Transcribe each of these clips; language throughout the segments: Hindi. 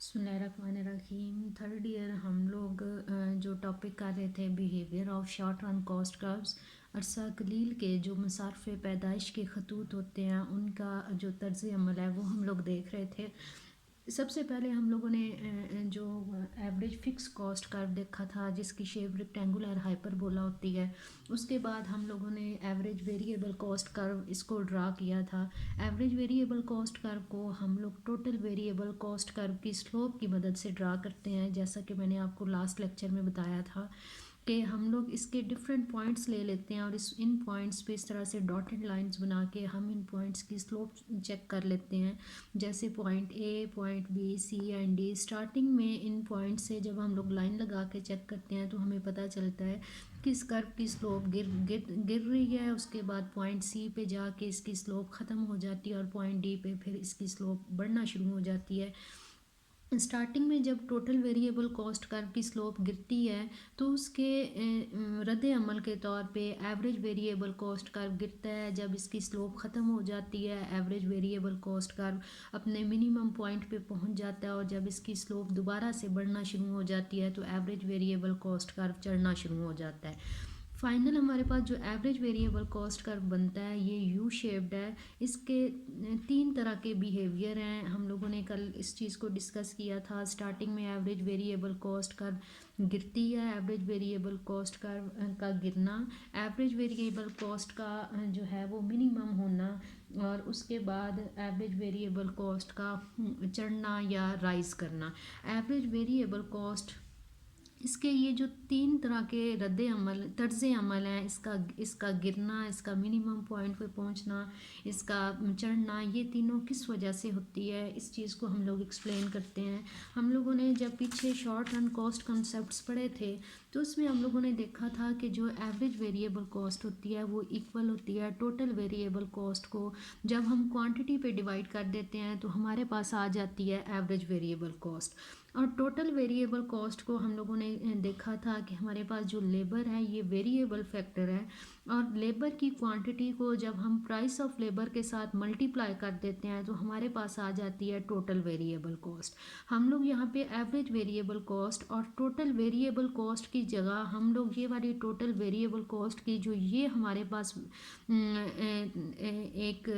बिस्मिल्लाहिर्रहमानिर्रहीम। थर्ड ईयर हम लोग जो टॉपिक कर रहे थे behaviour of short run cost curves. अरसा कलील के जो मसारफ़ पैदाइश के खतूत होते हैं उनका जो तर्ज़ अमल है वो हम लोग देख रहे थे। सबसे पहले हम लोगों ने जो एवरेज फ़िक्स कॉस्ट कर्व देखा था जिसकी शेप रेक्टेंगुलर हाइपरबोला होती है। उसके बाद हम लोगों ने एवरेज वेरिएबल कॉस्ट कर्व इसको ड्रा किया था। एवरेज वेरिएबल कॉस्ट कर्व को हम लोग टोटल वेरिएबल कॉस्ट कर्व की स्लोप की मदद से ड्रा करते हैं, जैसा कि मैंने आपको लास्ट लेक्चर में बताया था कि हम लोग इसके डिफरेंट पॉइंट्स ले लेते हैं और इन पॉइंट्स पे इस तरह से डॉटेड लाइंस बना के हम इन पॉइंट्स की स्लोप चेक कर लेते हैं। जैसे point A, point B, C and D. Starting में इन पॉइंट से जब हम लोग लाइन लगा के चेक करते हैं तो हमें पता चलता है कि इस कर्व की स्लोप गिर रही है। उसके बाद पॉइंट सी पे जाके इसकी स्लोप ख़त्म हो जाती है और पॉइंट डी पे फिर इसकी स्लोप बढ़ना शुरू हो जाती है। स्टार्टिंग में जब टोटल वेरिएबल कॉस्ट कर्व की स्लोप गिरती है तो उसके रद्द अमल के तौर पे एवरेज वेरिएबल कॉस्ट कर्व गिरता है। जब इसकी स्लोप ख़त्म हो जाती है, एवरेज वेरिएबल कॉस्ट कर्व अपने मिनिमम पॉइंट पे पहुंच जाता है और जब इसकी स्लोप दोबारा से बढ़ना शुरू हो जाती है तो एवरेज वेरिएबल कॉस्ट कर्व चढ़ना शुरू हो जाता है। फाइनल हमारे पास जो एवरेज वेरिएबल कॉस्ट कर्व बनता है ये यू शेप्ड है। इसके तीन तरह के बिहेवियर हैं। हम लोगों ने कल इस चीज़ को डिस्कस किया था। स्टार्टिंग में एवरेज वेरिएबल कॉस्ट कर्व गिरती है, एवरेज वेरिएबल कॉस्ट कर्व का गिरना, एवरेज वेरिएबल कॉस्ट का जो है वो मिनिमम होना, और उसके बाद एवरेज वेरिएबल कॉस्ट का चढ़ना या राइज करना। एवरेज वेरिएबल कॉस्ट इसके ये जो तीन तरह के रद्द अमल तर्ज अमल हैं, इसका गिरना, इसका मिनिमम पॉइंट पे पहुंचना, इसका चढ़ना, ये तीनों किस वजह से होती है इस चीज़ को हम लोग एक्सप्लेन करते हैं। हम लोगों ने जब पीछे शॉर्ट रन कॉस्ट कॉन्सेप्ट्स पढ़े थे तो उसमें हम लोगों ने देखा था कि जो एवरेज वेरिएबल कॉस्ट होती है वो इक्वल होती है टोटल वेरिएबल कॉस्ट को। जब हम क्वांटिटी पे डिवाइड कर देते हैं तो हमारे पास आ जाती है एवरेज वेरिएबल कॉस्ट। और टोटल वेरिएबल कॉस्ट को हम लोगों ने देखा था कि हमारे पास जो लेबर है ये वेरिएबल फैक्टर है, और लेबर की क्वांटिटी को जब हम प्राइस ऑफ लेबर के साथ मल्टीप्लाई कर देते हैं तो हमारे पास आ जाती है टोटल वेरिएबल कॉस्ट। हम लोग यहाँ पे एवरेज वेरिएबल कॉस्ट और टोटल वेरिएबल कॉस्ट की जगह हम लोग ये वाली टोटल वेरिएबल कॉस्ट की जो ये हमारे पास एक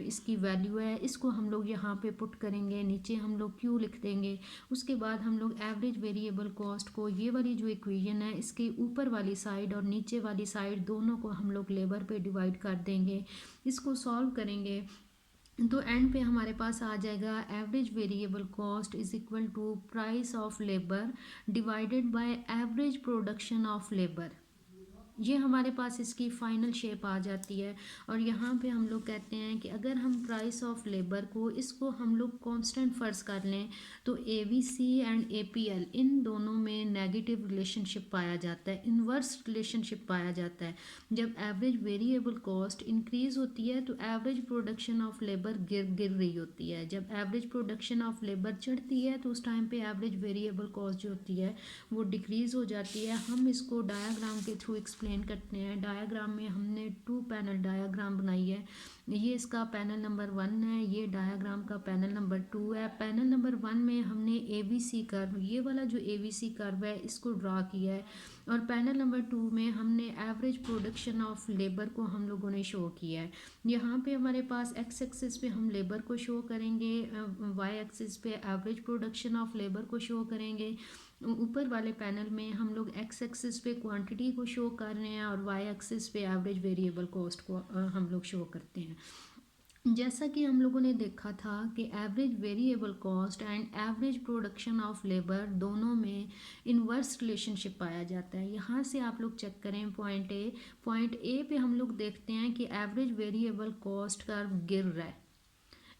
इसकी वैल्यू है, इसको हम लोग यहाँ पे पुट करेंगे, नीचे हम लोग क्यू लिख देंगे। उसके बाद हम लोग एवरेज वेरिएबल कॉस्ट को ये वाली जो इक्वेशन है इसके ऊपर वाली साइड और नीचे वाली साइड दोनों को हम लोग लेबर पे डिवाइड कर देंगे। इसको सॉल्व करेंगे तो एंड पे हमारे पास आ जाएगा average variable cost is equal to price of labour divided by average production of labour. ये हमारे पास इसकी फाइनल शेप आ जाती है। और यहाँ पे हम लोग कहते हैं कि अगर हम प्राइस ऑफ लेबर को इसको हम लोग कांस्टेंट फ़र्ज कर लें तो एवीसी एंड एपीएल इन दोनों में नेगेटिव रिलेशनशिप पाया जाता है, इन्वर्स रिलेशनशिप पाया जाता है। जब एवरेज वेरिएबल कॉस्ट इंक्रीज़ होती है तो एवरेज प्रोडक्शन ऑफ लेबर गिर रही होती है। जब एवरेज प्रोडक्शन ऑफ लेबर चढ़ती है तो उस टाइम पे एवरेज वेरिएबल कॉस्ट जो होती है वो डिक्रीज़ हो जाती है। हम इसको डायाग्राम के थ्रू एक्सप्लेन करते हैं। डायाग्राम में हमने 2 पैनल डायाग्राम बनाई है। ये इसका पैनल नंबर 1 है, ये डायाग्राम का पैनल नंबर 2 है। पैनल नंबर 1 में हमने एवीसी कर्व, ये वाला जो एवीसी कर्व है इसको ड्रा किया है, और पैनल नंबर 2 में हमने एवरेज प्रोडक्शन ऑफ लेबर को हम लोगों ने शो किया है। यहाँ पे हमारे पास एक्स एक्सिस पे हम लेबर को शो करेंगे, वाई एक्सिस पे एवरेज प्रोडक्शन ऑफ लेबर को शो करेंगे। ऊपर वाले पैनल में हम लोग एक्स एक्सिस पे क्वांटिटी को शो कर रहे हैं और वाई एक्सिस पे एवरेज वेरिएबल कॉस्ट को हम लोग शो करते हैं। जैसा कि हम लोगों ने देखा था कि average variable cost and average production of labour दोनों में इन्वर्स रिलेशनशिप पाया जाता है। यहाँ से आप लोग चेक करें पॉइंट ए पे हम लोग देखते हैं कि एवरेज वेरिएबल कॉस्ट कर्व गिर रहा है।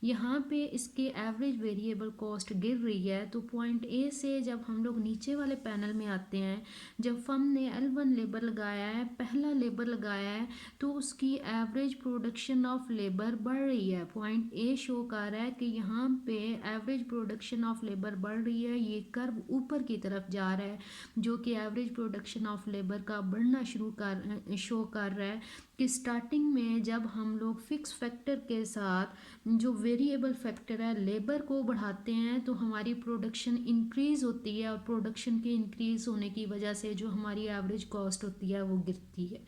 यहाँ पे इसके एवरेज वेरिएबल कॉस्ट गिर रही है तो पॉइंट ए से जब हम लोग नीचे वाले पैनल में आते हैं, जब फर्म ने L1 लेबर लगाया है, पहला लेबर लगाया है, तो उसकी एवरेज प्रोडक्शन ऑफ लेबर बढ़ रही है। पॉइंट ए शो कर रहा है कि यहाँ पे एवरेज प्रोडक्शन ऑफ लेबर बढ़ रही है। ये कर्व ऊपर की तरफ जा रहा है जो कि एवरेज प्रोडक्शन ऑफ लेबर का बढ़ना शो कर रहा है। कि स्टार्टिंग में जब हम लोग फिक्स फैक्टर के साथ जो वेरिएबल फैक्टर है लेबर को बढ़ाते हैं तो हमारी प्रोडक्शन इंक्रीज़ होती है, और प्रोडक्शन के इंक्रीज़ होने की वजह से जो हमारी एवरेज कॉस्ट होती है वो गिरती है।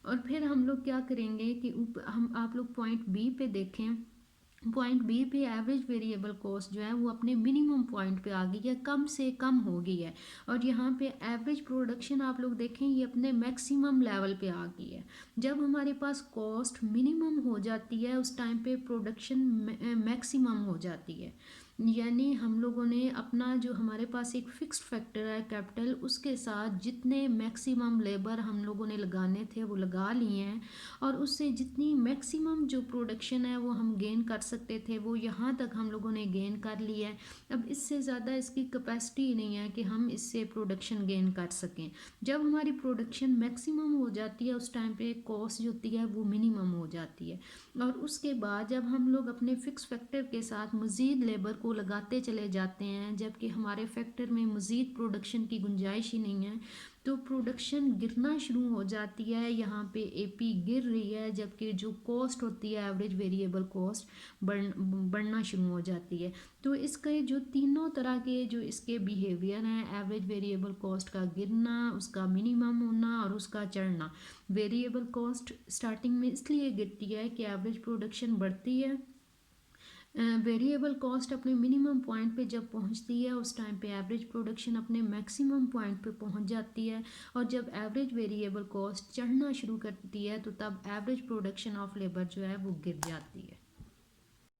और फिर हम लोग क्या करेंगे कि हम आप लोग पॉइंट बी पे देखें। पॉइंट बी पे एवरेज वेरिएबल कॉस्ट जो है वो अपने मिनिमम पॉइंट पे आ गई है, कम से कम हो गई है। और यहाँ पे एवरेज प्रोडक्शन आप लोग देखें ये अपने मैक्सिमम लेवल पे आ गई है। जब हमारे पास कॉस्ट मिनिमम हो जाती है उस टाइम पे प्रोडक्शन मैक्सिमम हो जाती है। यानी हम लोगों ने अपना जो हमारे पास एक फिक्स्ड फैक्टर है कैपिटल, उसके साथ जितने मैक्सिमम लेबर हम लोगों ने लगाने थे वो लगा लिए हैं, और उससे जितनी मैक्सिमम जो प्रोडक्शन है वो हम गेन कर सकते थे वो यहाँ तक हम लोगों ने गेन कर लिया है। अब इससे ज़्यादा इसकी कैपेसिटी ही नहीं है कि हम इससे प्रोडक्शन गेन कर सकें। जब हमारी प्रोडक्शन मैक्सिमम हो जाती है उस टाइम पे कॉस्ट जो होती है वो मिनिमम हो जाती है। और उसके बाद जब हम लोग अपने फिक्स फैक्टर के साथ मज़ीद लेबर को लगाते चले जाते हैं, जबकि हमारे फैक्टर में मज़ीद प्रोडक्शन की गुंजाइश ही नहीं है, तो प्रोडक्शन गिरना शुरू हो जाती है। यहाँ पे एपी गिर रही है, जबकि जो कॉस्ट होती है एवरेज वेरिएबल कॉस्ट बढ़ना शुरू हो जाती है। तो इसके जो तीनों तरह के जो इसके बिहेवियर हैं, एवरेज वेरिएबल कॉस्ट का गिरना, उसका मिनिमम होना और उसका चढ़ना। वेरिएबल कॉस्ट स्टार्टिंग में इसलिए गिरती है कि एवरेज प्रोडक्शन बढ़ती है। वेरिएबल कॉस्ट अपने मिनिमम पॉइंट पे जब पहुंचती है उस टाइम पे एवरेज प्रोडक्शन अपने मैक्सिमम पॉइंट पे पहुंच जाती है। और जब एवरेज वेरिएबल कॉस्ट चढ़ना शुरू करती है तो तब एवरेज प्रोडक्शन ऑफ लेबर जो है वो गिर जाती है।